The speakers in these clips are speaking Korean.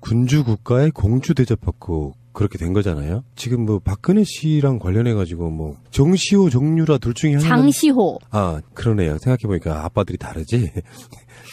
군주 국가의 공주 대접받고 그렇게 된 거잖아요. 지금 뭐 박근혜 씨랑 관련해가지고 뭐 정시호, 정유라 둘 중에 하나는 장시호. 아 그러네요. 생각해보니까 아빠들이 다르지.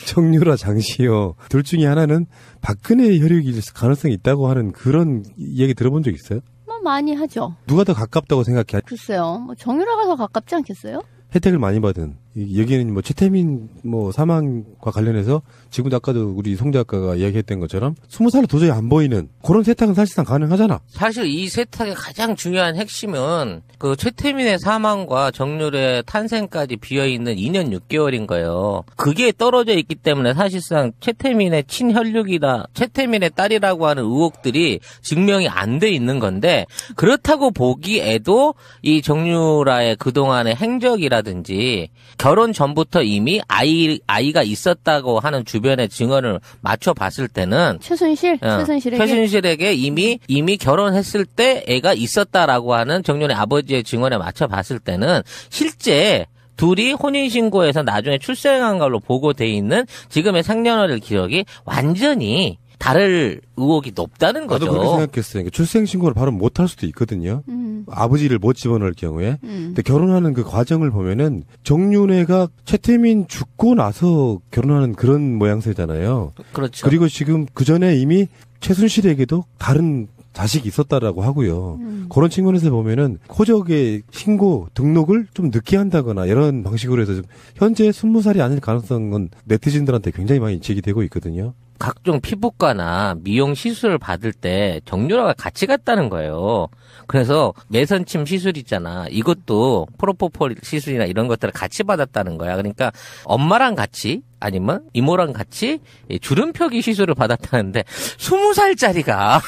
정유라, 장시호 둘 중에 하나는 박근혜 혈육일 가능성이 있다고 하는 그런 얘기 들어본 적 있어요? 뭐 많이 하죠. 누가 더 가깝다고 생각해? 글쎄요. 뭐 정유라가 더 가깝지 않겠어요? 혜택을 많이 받은 여기는 뭐 최태민 뭐 사망과 관련해서 지금도 아까도 우리 송 작가가 이야기했던 것처럼 20살로 도저히 안 보이는 그런 세탁은 사실상 가능하잖아. 사실 이 세탁의 가장 중요한 핵심은 그 최태민의 사망과 정유라의 탄생까지 비어있는 2년 6개월인 거예요. 그게 떨어져 있기 때문에 사실상 최태민의 친혈육이나 최태민의 딸이라고 하는 의혹들이 증명이 안 돼 있는 건데 그렇다고 보기에도 이 정유라의 그동안의 행적이라든지 결혼 전부터 이미 아이가 있었다고 하는 주변의 증언을 맞춰봤을 때는 최순실에게 이미 결혼했을 때 애가 있었다라고 하는 정윤의 아버지의 증언에 맞춰봤을 때는 실제 둘이 혼인신고에서 나중에 출생한 걸로 보고돼 있는 지금의 생년월일 기록이 완전히 다를 의혹이 높다는 거죠. 나도 그렇게 생각했어요. 그러니까 출생신고를 바로 못할 수도 있거든요. 아버지를 못 집어넣을 경우에. 근데 결혼하는 그 과정을 보면은 정윤회가 최태민 죽고 나서 결혼하는 그런 모양새잖아요. 그렇죠. 그리고 지금 그 전에 이미 최순실에게도 다른 자식이 있었다라고 하고요. 그런 측면에서 보면은 호적의 신고 등록을 좀 늦게 한다거나 이런 방식으로 해서 현재 20살이 아닐 가능성은 네티즌들한테 굉장히 많이 제기되고 있거든요. 각종 피부과나 미용 시술을 받을 때 정유라가 같이 갔다는 거예요. 그래서 매선침 시술 있잖아. 이것도 프로포폴 시술이나 이런 것들을 같이 받았다는 거야. 그러니까 엄마랑 같이 아니면 이모랑 같이 주름 펴기 시술을 받았다는데 20살짜리가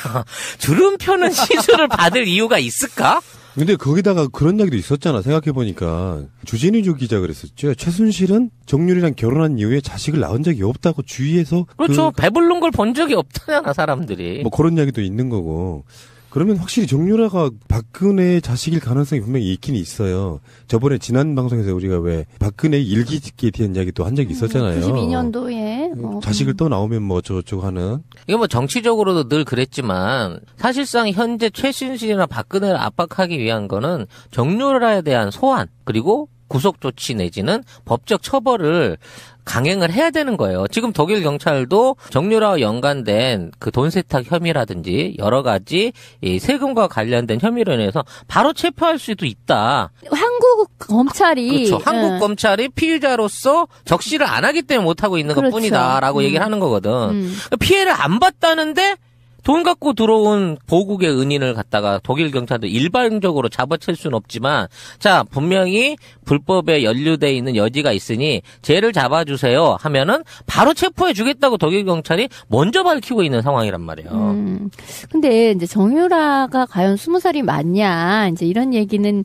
주름 펴는 시술을 받을 이유가 있을까? 근데 거기다가 그런 이야기도 있었잖아. 생각해보니까 주진우 기자 그랬었죠. 최순실은 정유리랑 결혼한 이후에 자식을 낳은 적이 없다고 주위에서 그렇죠. 배부른 걸 본 적이 없다잖아 사람들이. 뭐 그런 이야기도 있는 거고. 그러면 확실히 정유라가 박근혜의 자식일 가능성이 분명히 있긴 있어요. 저번에 지난 방송에서 우리가 왜 박근혜 일기짓기에 대한 이야기도 한 적이 있었잖아요. 92년도에. 자식을 또 나오면 뭐 어쩌고저쩌고 하는. 이게 뭐 정치적으로도 늘 그랬지만 사실상 현재 최순실이나 박근혜를 압박하기 위한 거는 정유라에 대한 소환 그리고 구속 조치 내지는 법적 처벌을 강행을 해야 되는 거예요. 지금 독일 경찰도 정유라와 연관된 그 돈 세탁 혐의라든지 여러 가지 이 세금과 관련된 혐의로 인해서 바로 체포할 수도 있다. 한국 검찰이 그렇죠. 한국 검찰이 피의자로서 적시를 안 하기 때문에 못 하고 있는 그렇죠. 것뿐이다라고 얘기를 하는 거거든. 피해를 안 봤다는데 돈 갖고 들어온 보국의 은인을 갖다가 독일 경찰도 일반적으로 잡아챌 수는 없지만 자 분명히 불법에 연루돼 있는 여지가 있으니 쟤를 잡아주세요 하면은 바로 체포해 주겠다고 독일 경찰이 먼저 밝히고 있는 상황이란 말이에요. 근데 이제 정유라가 과연 20살이 맞냐 이제 이런 얘기는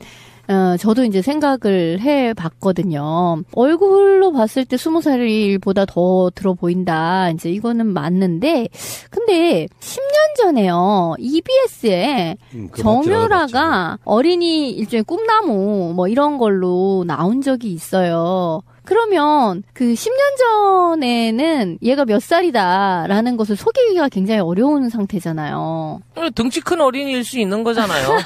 저도 이제 생각을 해 봤거든요. 얼굴로 봤을 때 20살보다 더 들어 보인다. 이제 이거는 맞는데, 근데 10년 전에요. EBS에 정유라가 어린이 일종의 꿈나무 뭐 이런 걸로 나온 적이 있어요. 그러면 그 10년 전에는 얘가 몇 살이다라는 것을 속이기가 굉장히 어려운 상태잖아요. 등치 큰 어린이일 수 있는 거잖아요.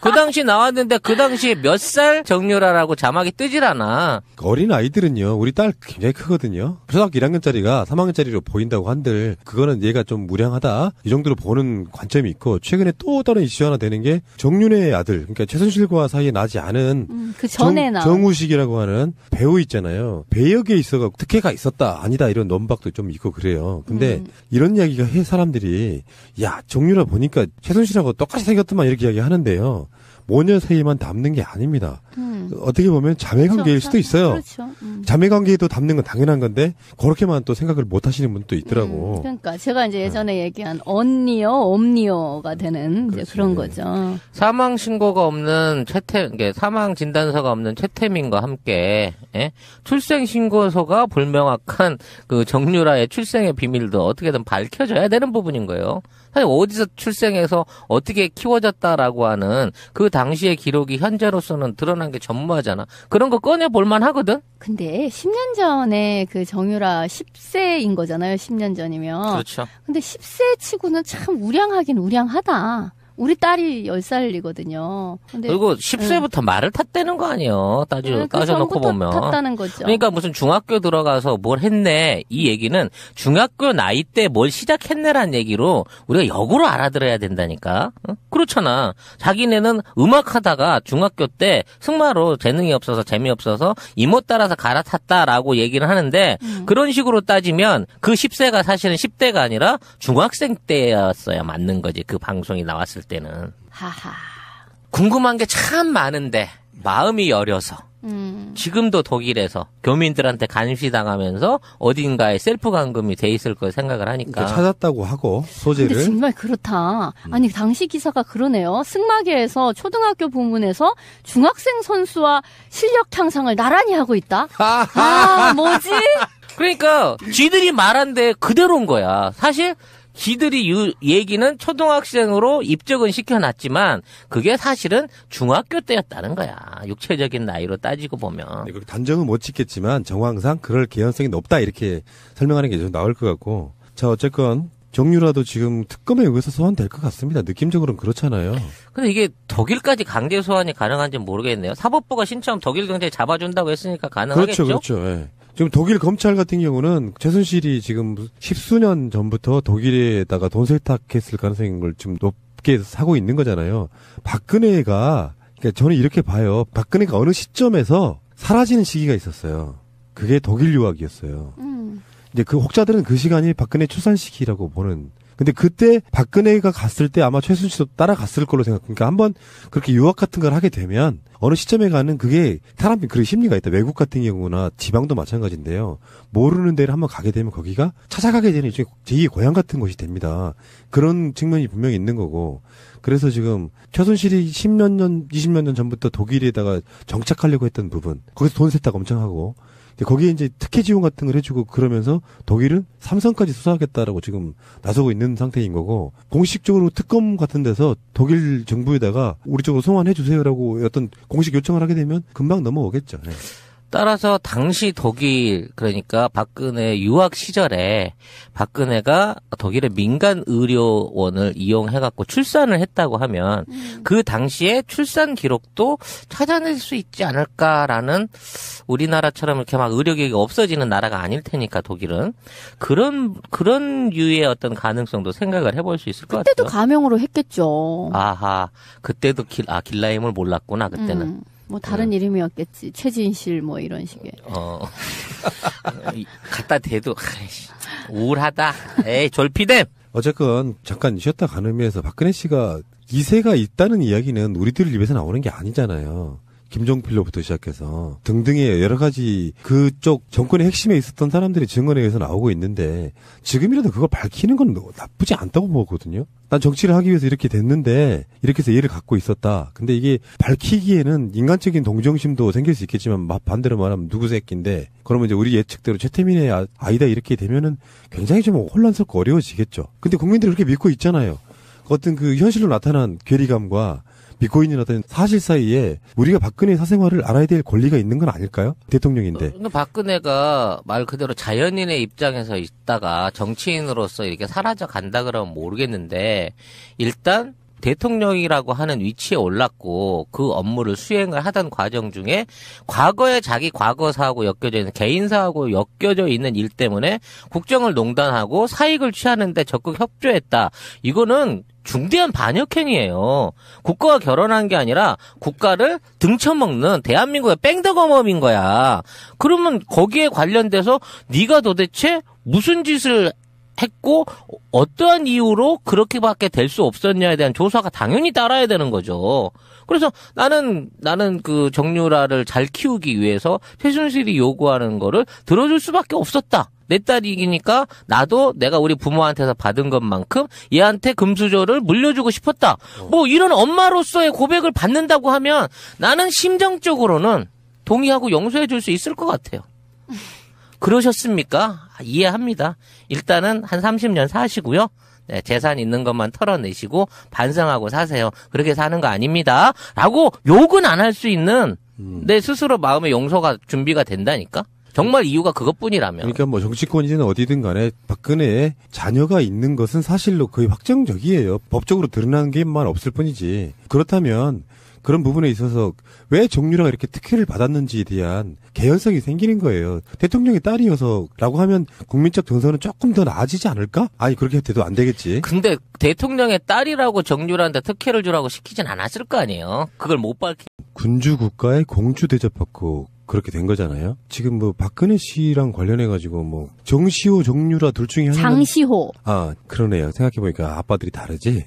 그 당시 나왔는데 그 당시에 몇 살 정유라라고 자막이 뜨질 않아. 어린 아이들은요. 우리 딸 굉장히 크거든요. 초등학교 1학년짜리가 3학년짜리로 보인다고 한들 그거는 얘가 좀 무량하다. 이 정도로 보는 관점이 있고 최근에 또 다른 이슈 하나 되는 게 정윤회의 아들 그러니까 최순실과 사이에 나지 않은 그 전에 정우식이라고 하는 배우 있잖아요. 배역에 있어가 특혜가 있었다 아니다 이런 논박도 좀 있고 그래요. 근데 이런 이야기가 해 사람들이 야 정유라 보니까 최순실하고 똑같이 생겼더만 이렇게 이야기하는데요. 모녀 사이에만 담는 게 아닙니다. 어떻게 보면 자매관계일 수도 있어요. 그렇죠. 자매관계에도 담는 건 당연한 건데 그렇게만 또 생각을 못 하시는 분도 있더라고. 그러니까 제가 이제 예전에 얘기한 언니어, 엄니어가 되는 이제 그런 거죠. 사망 신고가 없는 사망 진단서가 없는 최태민과 함께 출생 신고서가 불명확한 그 정유라의 출생의 비밀도 어떻게든 밝혀져야 되는 부분인 거예요. 사실 어디서 출생해서 어떻게 키워졌다라고 하는 그 당시의 기록이 현재로서는 드러난 게 전무하잖아. 그런 거 꺼내 볼만 하거든. 근데 10년 전에 그 정유라 10세인 거잖아요. 10년 전이면. 그렇죠. 근데 10세 치고는 참 우량하긴 우량하다. 우리 딸이 10살이거든요. 근데 그리고 10세부터 말을 탔다는 거 아니에요. 따져놓고 보면. 탔다는 거죠. 그러니까 무슨 중학교 들어가서 뭘 했네. 이 얘기는 중학교 나이 때 뭘 시작했네란 얘기로 우리가 역으로 알아들어야 된다니까. 어? 그렇잖아. 자기네는 음악하다가 중학교 때 승마로 재능이 없어서 재미없어서 이모 따라서 갈아탔다라고 얘기를 하는데 그런 식으로 따지면 그 10세가 사실은 10대가 아니라 중학생 때였어야 맞는 거지. 그 방송이 나왔을 때는. 하하. 궁금한 게 참 많은데 마음이 여려서 지금도 독일에서 교민들한테 감시당하면서 어딘가에 셀프 감금이 돼 있을 걸 생각을 하니까. 그러니까 찾았다고 하고 소재를. 근데 정말 그렇다. 아니 당시 기사가 그러네요. 승마계에서 초등학교 부문에서 중학생 선수와 실력 향상을 나란히 하고 있다. 아 뭐지? 그러니까 지들이 말한 데 그대로인 거야. 사실 지들이 얘기는 초등학생으로 입적은 시켜놨지만 그게 사실은 중학교 때였다는 거야. 육체적인 나이로 따지고 보면. 단정은 못 짓겠지만 정황상 그럴 개연성이 높다 이렇게 설명하는 게 좀 나을 것 같고. 자 어쨌건 정유라도 지금 특검에 의해서 소환될 것 같습니다. 느낌적으로는 그렇잖아요. 근데 이게 독일까지 강제 소환이 가능한지는 모르겠네요. 사법부가 신청 독일 경찰이 잡아준다고 했으니까 가능하겠죠? 그렇죠. 예. 지금 독일 검찰 같은 경우는 최순실이 지금 십수년 전부터 독일에다가 돈 세탁했을 가능성을 지금 높게 사고 있는 거잖아요. 박근혜가, 그러니까 저는 이렇게 봐요. 박근혜가 어느 시점에서 사라지는 시기가 있었어요. 그게 독일 유학이었어요. 이제 그 혹자들은 그 시간이 박근혜 출산 시기라고 보는. 근데 그때 박근혜가 갔을 때 아마 최순실도 따라갔을 걸로 생각합니다. 그러니까 한번 그렇게 유학 같은 걸 하게 되면 어느 시점에 가는 그게 사람이 그런 심리가 있다. 외국 같은 경우나 지방도 마찬가지인데요. 모르는 데를 한번 가게 되면 거기가 찾아가게 되는 일종의 제2의 고향 같은 곳이 됩니다. 그런 측면이 분명히 있는 거고. 그래서 지금 최순실이 10몇 년, 20몇 년 전부터 독일에다가 정착하려고 했던 부분. 거기서 돈 세탁 엄청 하고. 거기에 이제 특혜 지원 같은 걸 해주고 그러면서 독일은 삼성까지 수사하겠다라고 지금 나서고 있는 상태인 거고 공식적으로 특검 같은 데서 독일 정부에다가 우리 쪽으로 소환해 주세요라고 어떤 공식 요청을 하게 되면 금방 넘어오겠죠. 네. 따라서 당시 독일 그러니까 박근혜 유학 시절에 박근혜가 독일의 민간 의료원을 이용해갖고 출산을 했다고 하면 그 당시에 출산 기록도 찾아낼 수 있지 않을까라는 우리나라처럼 이렇게 막 의료계가 없어지는 나라가 아닐 테니까 독일은 그런 유의 어떤 가능성도 생각을 해볼 수 있을 것 같아요. 그때도 가명으로 했겠죠. 아하 그때도 길라임을 몰랐구나 그때는. 뭐 다른 이름이었겠지. 최진실 뭐 이런 식의. 갖다 대도 우울하다. 에이 졸피뎀. 어쨌건 잠깐 쉬었다 가는 의미에서 박근혜 씨가 2세가 있다는 이야기는 우리들 입에서 나오는 게 아니잖아요. 김종필로부터 시작해서 등등의 여러 가지 그쪽 정권의 핵심에 있었던 사람들이 증언에 의해서 나오고 있는데 지금이라도 그걸 밝히는 건 나쁘지 않다고 보거든요. 난 정치를 하기 위해서 이렇게 됐는데 이렇게 해서 얘를 갖고 있었다. 근데 이게 밝히기에는 인간적인 동정심도 생길 수 있겠지만 반대로 말하면 누구 새끼인데 그러면 이제 우리 예측대로 최태민의 아이다 이렇게 되면은 굉장히 좀 혼란스럽고 어려워지겠죠. 근데 국민들이 그렇게 믿고 있잖아요. 어떤 그 현실로 나타난 괴리감과 믿고 있는 어떤 사실 사이에 우리가 박근혜 사생활을 알아야 될 권리가 있는 건 아닐까요? 대통령인데. 근데 박근혜가 말 그대로 자연인의 입장에서 있다가 정치인으로서 이렇게 사라져 간다 그러면 모르겠는데 일단 대통령이라고 하는 위치에 올랐고 그 업무를 수행을 하던 과정 중에 과거에 자기 과거사하고 엮여져 있는 개인사하고 엮여져 있는 일 때문에 국정을 농단하고 사익을 취하는데 적극 협조했다. 이거는 중대한 반역행위예요. 국가와 결혼한 게 아니라 국가를 등쳐먹는 대한민국의 뺑덕어멈인 거야. 그러면 거기에 관련돼서 네가 도대체 무슨 짓을 했고 어떠한 이유로 그렇게밖에 될 수 없었냐에 대한 조사가 당연히 따라야 되는 거죠. 그래서 나는 그 정유라를 잘 키우기 위해서 최순실이 요구하는 거를 들어줄 수밖에 없었다. 내 딸이니까 나도 내가 우리 부모한테서 받은 것만큼 얘한테 금수저를 물려주고 싶었다. 뭐 이런 엄마로서의 고백을 받는다고 하면 나는 심정적으로는 동의하고 용서해 줄 수 있을 것 같아요. 그러셨습니까? 이해합니다. 일단은 한 30년 사시고요. 네, 재산 있는 것만 털어내시고 반성하고 사세요. 그렇게 사는 거 아닙니다. 라고 욕은 안 할 수 있는 내 스스로 마음의 용서가 준비가 된다니까? 정말 이유가 그것뿐이라면. 그러니까 뭐 정치권이든 어디든 간에 박근혜의 자녀가 있는 것은 사실로 거의 확정적이에요. 법적으로 드러나는 게만 없을 뿐이지. 그렇다면 그런 부분에 있어서 왜 정유라가 이렇게 특혜를 받았는지에 대한 개연성이 생기는 거예요. 대통령의 딸이어서라고 하면 국민적 정서는 조금 더 나아지지 않을까? 아니 그렇게 돼도 안 되겠지. 근데 대통령의 딸이라고 정유라한테 특혜를 주라고 시키진 않았을 거 아니에요. 그걸 못 밝히. 군주 국가의 공주 대접받고 그렇게 된 거잖아요. 지금 뭐 박근혜 씨랑 관련해가지고 뭐 정시호, 정유라 둘 중에 하나는 장시호. 아 그러네요. 생각해보니까 아빠들이 다르지.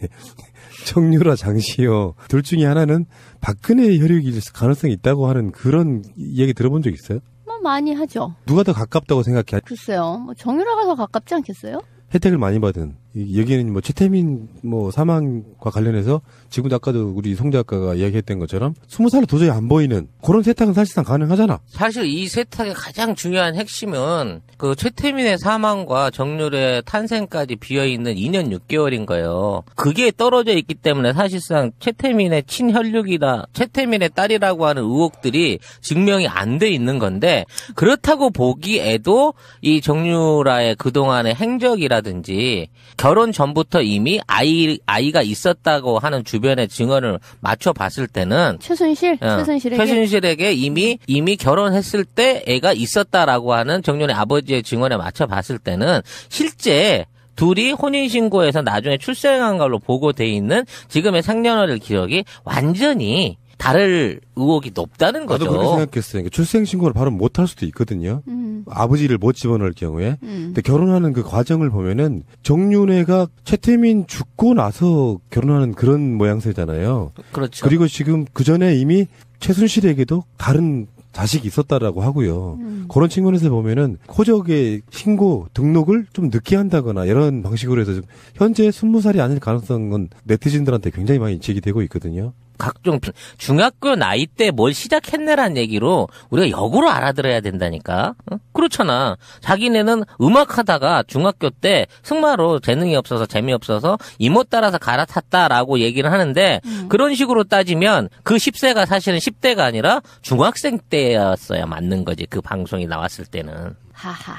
정유라, 장시호 둘 중에 하나는 박근혜의 혈육일 가능성이 있다고 하는 그런 얘기 들어본 적 있어요? 뭐 많이 하죠. 누가 더 가깝다고 생각해? 글쎄요. 뭐 정유라가 더 가깝지 않겠어요? 혜택을 많이 받은 여기는 뭐 최태민 뭐 사망과 관련해서 지금도 아까도 우리 송 작가가 이야기했던 것처럼 20살로 도저히 안 보이는 그런 세탁은 사실상 가능하잖아. 사실 이 세탁의 가장 중요한 핵심은 그 최태민의 사망과 정유라의 탄생까지 비어있는 2년 6개월인 거예요. 그게 떨어져 있기 때문에 사실상 최태민의 친혈육이나 최태민의 딸이라고 하는 의혹들이 증명이 안 돼 있는 건데 그렇다고 보기에도 이 정유라의 그동안의 행적이라든지 결혼 전부터 이미 아이가 있었다고 하는 주변의 증언을 맞춰봤을 때는 최순실에게 이미 결혼했을 때 애가 있었다라고 하는 정윤의 아버지의 증언에 맞춰봤을 때는 실제 둘이 혼인신고에서 나중에 출생한 걸로 보고돼 있는 지금의 생년월일 기록이 완전히 다를 의혹이 높다는 거죠. 나도 그렇게 생각했어요. 그러니까 출생신고를 바로 못할 수도 있거든요. 아버지를 못 집어넣을 경우에. 근데 결혼하는 그 과정을 보면은 정윤회가 최태민 죽고 나서 결혼하는 그런 모양새잖아요. 그렇죠. 그리고 지금 그 전에 이미 최순실에게도 다른 자식이 있었다라고 하고요. 그런 측면에서 보면은 호적의 신고 등록을 좀 늦게 한다거나 이런 방식으로 해서 현재 20살이 아닐 가능성은 네티즌들한테 굉장히 많이 제기되고 있거든요. 각종 중학교 나이 때 뭘 시작했네란 얘기로 우리가 역으로 알아들어야 된다니까. 그렇잖아. 자기네는 음악하다가 중학교 때 승마로 재능이 없어서 재미없어서 이모 따라서 갈아탔다라고 얘기를 하는데 그런 식으로 따지면 그 10세가 사실은 10대가 아니라 중학생 때였어야 맞는 거지. 그 방송이 나왔을 때는. 하하.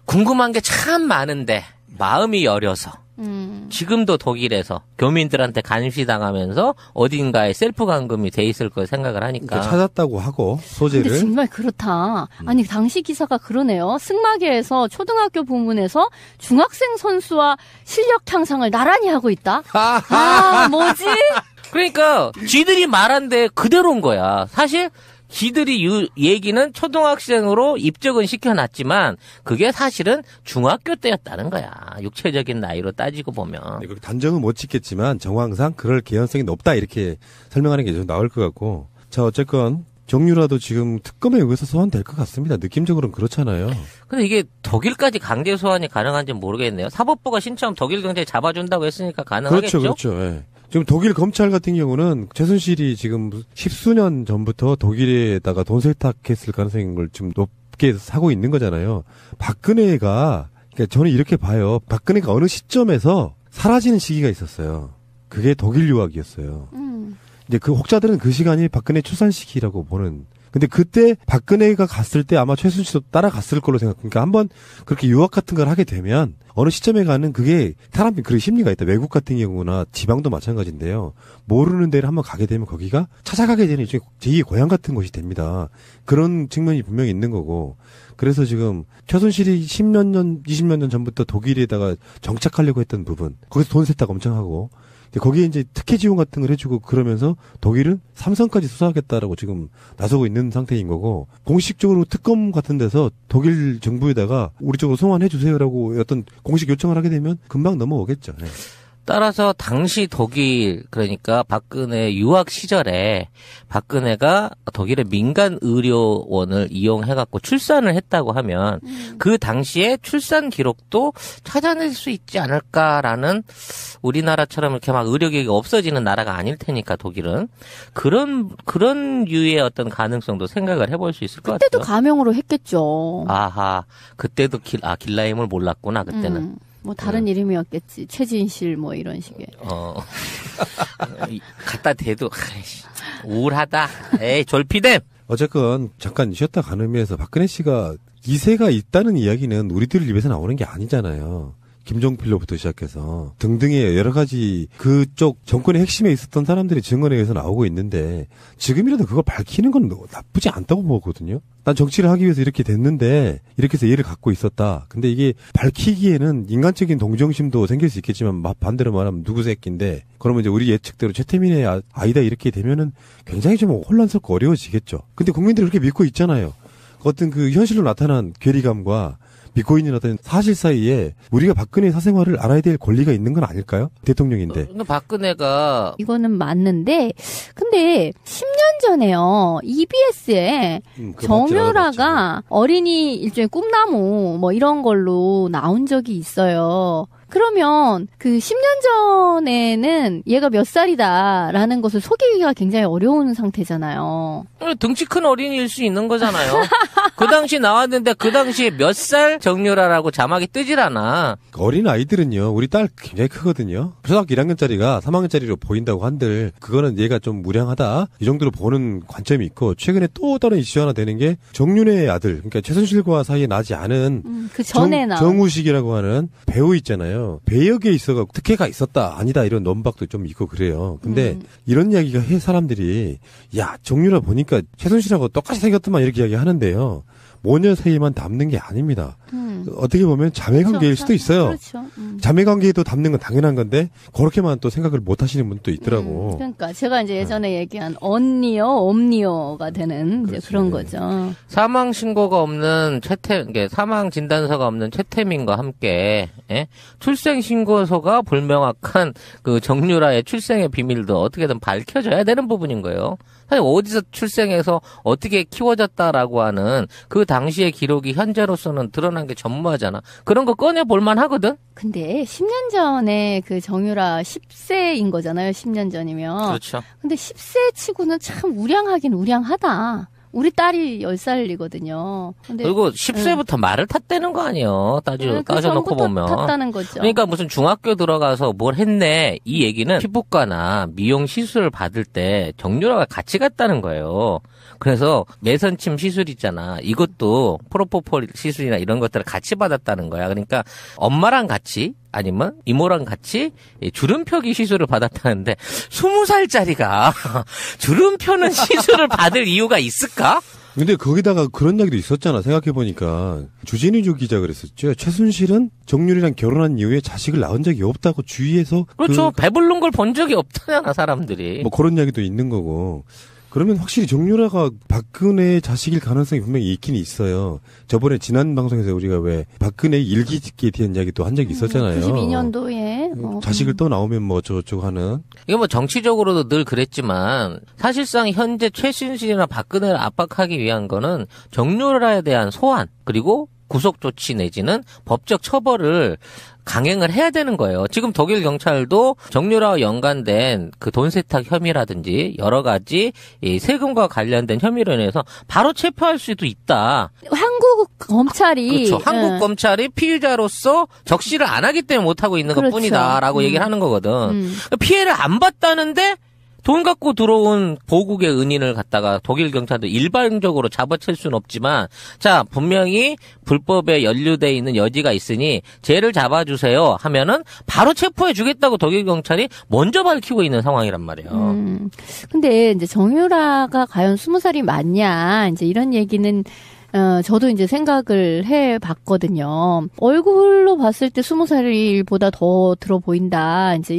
궁금한 게 참 많은데 마음이 여려서 지금도 독일에서 교민들한테 감시당하면서 어딘가에 셀프 감금이 돼 있을 걸 생각을 하니까. 그러니까 찾았다고 하고 소재를. 근데 정말 그렇다. 아니 당시 기사가 그러네요. 승마계에서 초등학교 부문에서 중학생 선수와 실력 향상을 나란히 하고 있다. 아 뭐지? 그러니까 쥐들이 말한 데 그대로인 거야. 사실 지들이 얘기는 초등학생으로 입적은 시켜놨지만 그게 사실은 중학교 때였다는 거야. 육체적인 나이로 따지고 보면. 단정은 못 짓겠지만 정황상 그럴 개연성이 높다 이렇게 설명하는 게 좀 나을 것 같고. 자 어쨌건 정유라도 지금 특검에 의해서 소환될 것 같습니다. 느낌적으로는 그렇잖아요. 근데 이게 독일까지 강제 소환이 가능한지는 모르겠네요. 사법부가 신청하면 독일 경찰이 잡아준다고 했으니까 가능하겠죠? 그렇죠. 예. 지금 독일 검찰 같은 경우는 최순실이 지금 10수년 전부터 독일에다가 돈 세탁했을 가능성을 좀 높게 사고 있는 거잖아요. 박근혜가, 그러니까 저는 이렇게 봐요. 박근혜가 어느 시점에서 사라지는 시기가 있었어요. 그게 독일 유학이었어요. 이제 그 혹자들은 그 시간이 박근혜 출산 시기라고 보는. 근데 그때 박근혜가 갔을 때 아마 최순실도 따라갔을 걸로 생각하니까 한번 그렇게 유학 같은 걸 하게 되면 어느 시점에 가는 그게 사람이 그런 심리가 있다. 외국 같은 경우나 지방도 마찬가지인데요. 모르는 데를 한번 가게 되면 거기가 찾아가게 되는 일종의 제2의 고향 같은 곳이 됩니다. 그런 측면이 분명히 있는 거고. 그래서 지금 최순실이 10몇 년, 20몇 년 전부터 독일에다가 정착하려고 했던 부분. 거기서 돈 세탁 엄청 하고. 거기에 이제 특혜 지원 같은 걸 해주고 그러면서 독일은 삼성까지 수사하겠다라고 지금 나서고 있는 상태인 거고 공식적으로 특검 같은 데서 독일 정부에다가 우리 쪽으로 송환해 주세요라고 어떤 공식 요청을 하게 되면 금방 넘어오겠죠. 네. 따라서 당시 독일 그러니까 박근혜 유학 시절에 박근혜가 독일의 민간 의료원을 이용해갖고 출산을 했다고 하면 그 당시에 출산 기록도 찾아낼 수 있지 않을까라는 우리나라처럼 이렇게 막 의료계가 없어지는 나라가 아닐 테니까 독일은 그런 유의 어떤 가능성도 생각을 해볼 수 있을 것 같아요. 그때도 가명으로 했겠죠. 아하 그때도 길라임을 몰랐구나 그때는. 뭐 다른 이름이었겠지. 최진실 뭐 이런 식의. 갖다 대도 우울하다. 에이 졸피뎀. 어쨌건 잠깐 쉬었다 가는 의미에서 박근혜 씨가 2세가 있다는 이야기는 우리들 입에서 나오는 게 아니잖아요. 김종필로부터 시작해서 등등의 여러 가지 그쪽 정권의 핵심에 있었던 사람들이 증언에 의해서 나오고 있는데 지금이라도 그걸 밝히는 건 나쁘지 않다고 보거든요. 난 정치를 하기 위해서 이렇게 됐는데 이렇게 해서 이해를 갖고 있었다. 근데 이게 밝히기에는 인간적인 동정심도 생길 수 있겠지만 반대로 말하면 누구 새끼인데 그러면 이제 우리 예측대로 최태민의 아이다 이렇게 되면은 굉장히 좀 혼란스럽고 어려워지겠죠. 근데 국민들이 그렇게 믿고 있잖아요. 어떤 그 현실로 나타난 괴리감과 믿고 있는 어떤 사실 사이에 우리가 박근혜 사생활을 알아야 될 권리가 있는 건 아닐까요? 대통령인데. 근데 박근혜가 이거는 맞는데 근데 10년 전에요. EBS에 정유라가 어린이 일종의 꿈나무 뭐 이런 걸로 나온 적이 있어요. 그러면 그 10년 전에는 얘가 몇 살이다라는 것을 속이기가 굉장히 어려운 상태잖아요. 등치 큰 어린이일 수 있는 거잖아요. 그 당시 나왔는데 그 당시에 몇 살 정유라라고 자막이 뜨질 않아. 어린 아이들은요. 우리 딸 굉장히 크거든요. 초등학교 1학년짜리가 3학년짜리로 보인다고 한들 그거는 얘가 좀 무량하다. 이 정도로 보는 관점이 있고 최근에 또 다른 이슈 하나 되는 게 정윤회의 아들 그러니까 최순실과 사이에 나지 않은 그 전에 정우식이라고 하는 배우 있잖아요. 배역에 있어가 특혜가 있었다 아니다 이런 논박도 좀 있고 그래요. 근데 이런 이야기가 해 사람들이 야 정유라 보니까 최순실하고 똑같이 생겼더만 이렇게 이야기하는데요. 모녀 사이에만 담는 게 아닙니다. 어떻게 보면 자매관계일 수도 있어요. 그렇죠. 자매관계에도 담는 건 당연한 건데 그렇게만 또 생각을 못 하시는 분도 있더라고. 그러니까 제가 이제 예전에 얘기한 언니어, 엄니어가 되는 이제 그런 거죠. 사망 신고가 없는 사망 진단서가 없는 최태민과 함께 출생 신고서가 불명확한 그 정유라의 출생의 비밀도 어떻게든 밝혀져야 되는 부분인 거예요. 사실 어디서 출생해서 어떻게 키워졌다라고 하는 그 당시의 기록이 현재로서는 드러난 게 전무하잖아. 그런 거 꺼내 볼만 하거든. 근데 10년 전에 그 정유라 10세인 거잖아요. 10년 전이면. 그렇죠. 근데 10세 치고는 참 우량하긴 우량하다. 우리 딸이 10살이거든요. 그리고 10세부터 말을 탔다는 거 아니에요. 따져놓고 보면. 탔다는 거죠. 그러니까 무슨 중학교 들어가서 뭘 했네. 이 얘기는 피부과나 미용 시술을 받을 때 정유라가 같이 갔다는 거예요. 그래서 매선침 시술 있잖아. 이것도 프로포폴 시술이나 이런 것들을 같이 받았다는 거야. 그러니까 엄마랑 같이 아니면 이모랑 같이 주름펴기 시술을 받았다는데 20살짜리가 주름 펴는 시술을 받을 이유가 있을까? 근데 거기다가 그런 이야기도 있었잖아. 생각해보니까 주진우주 기자 그랬었죠. 최순실은 정유리랑 결혼한 이후에 자식을 낳은 적이 없다고 주위에서 그렇죠. 배부른 걸 본 적이 없다잖아 사람들이. 뭐 그런 이야기도 있는 거고. 그러면 확실히 정유라가 박근혜의 자식일 가능성이 분명히 있긴 있어요. 저번에 지난 방송에서 우리가 왜 박근혜 일기짓기에 대한 이야기도 한 적이 있었잖아요. 92년도에. 자식을 또 나오면 뭐 어쩌고저쩌고 하는. 이게 뭐 정치적으로도 늘 그랬지만 사실상 현재 최순실이나 박근혜를 압박하기 위한 거는 정유라에 대한 소환 그리고 구속 조치 내지는 법적 처벌을 강행을 해야 되는 거예요. 지금 독일 경찰도 정유라와 연관된 그 돈 세탁 혐의라든지 여러 가지 이 세금과 관련된 혐의로 인해서 바로 체포할 수도 있다. 한국 검찰이 그렇죠. 한국 검찰이 피의자로서 적시를 안 하기 때문에 못 하고 있는 것뿐이다라고 얘기를 하는 거거든. 피해를 안 봤다는데 돈 갖고 들어온 보국의 은인을 갖다가 독일 경찰도 일반적으로 잡아챌 수는 없지만 자 분명히 불법에 연루돼 있는 여지가 있으니 쟤를 잡아주세요 하면은 바로 체포해주겠다고 독일 경찰이 먼저 밝히고 있는 상황이란 말이에요. 근데 이제 정유라가 과연 20살이 맞냐 이제 이런 얘기는 저도 이제 생각을 해 봤거든요. 얼굴로 봤을 때 20살보다 더 들어 보인다. 이제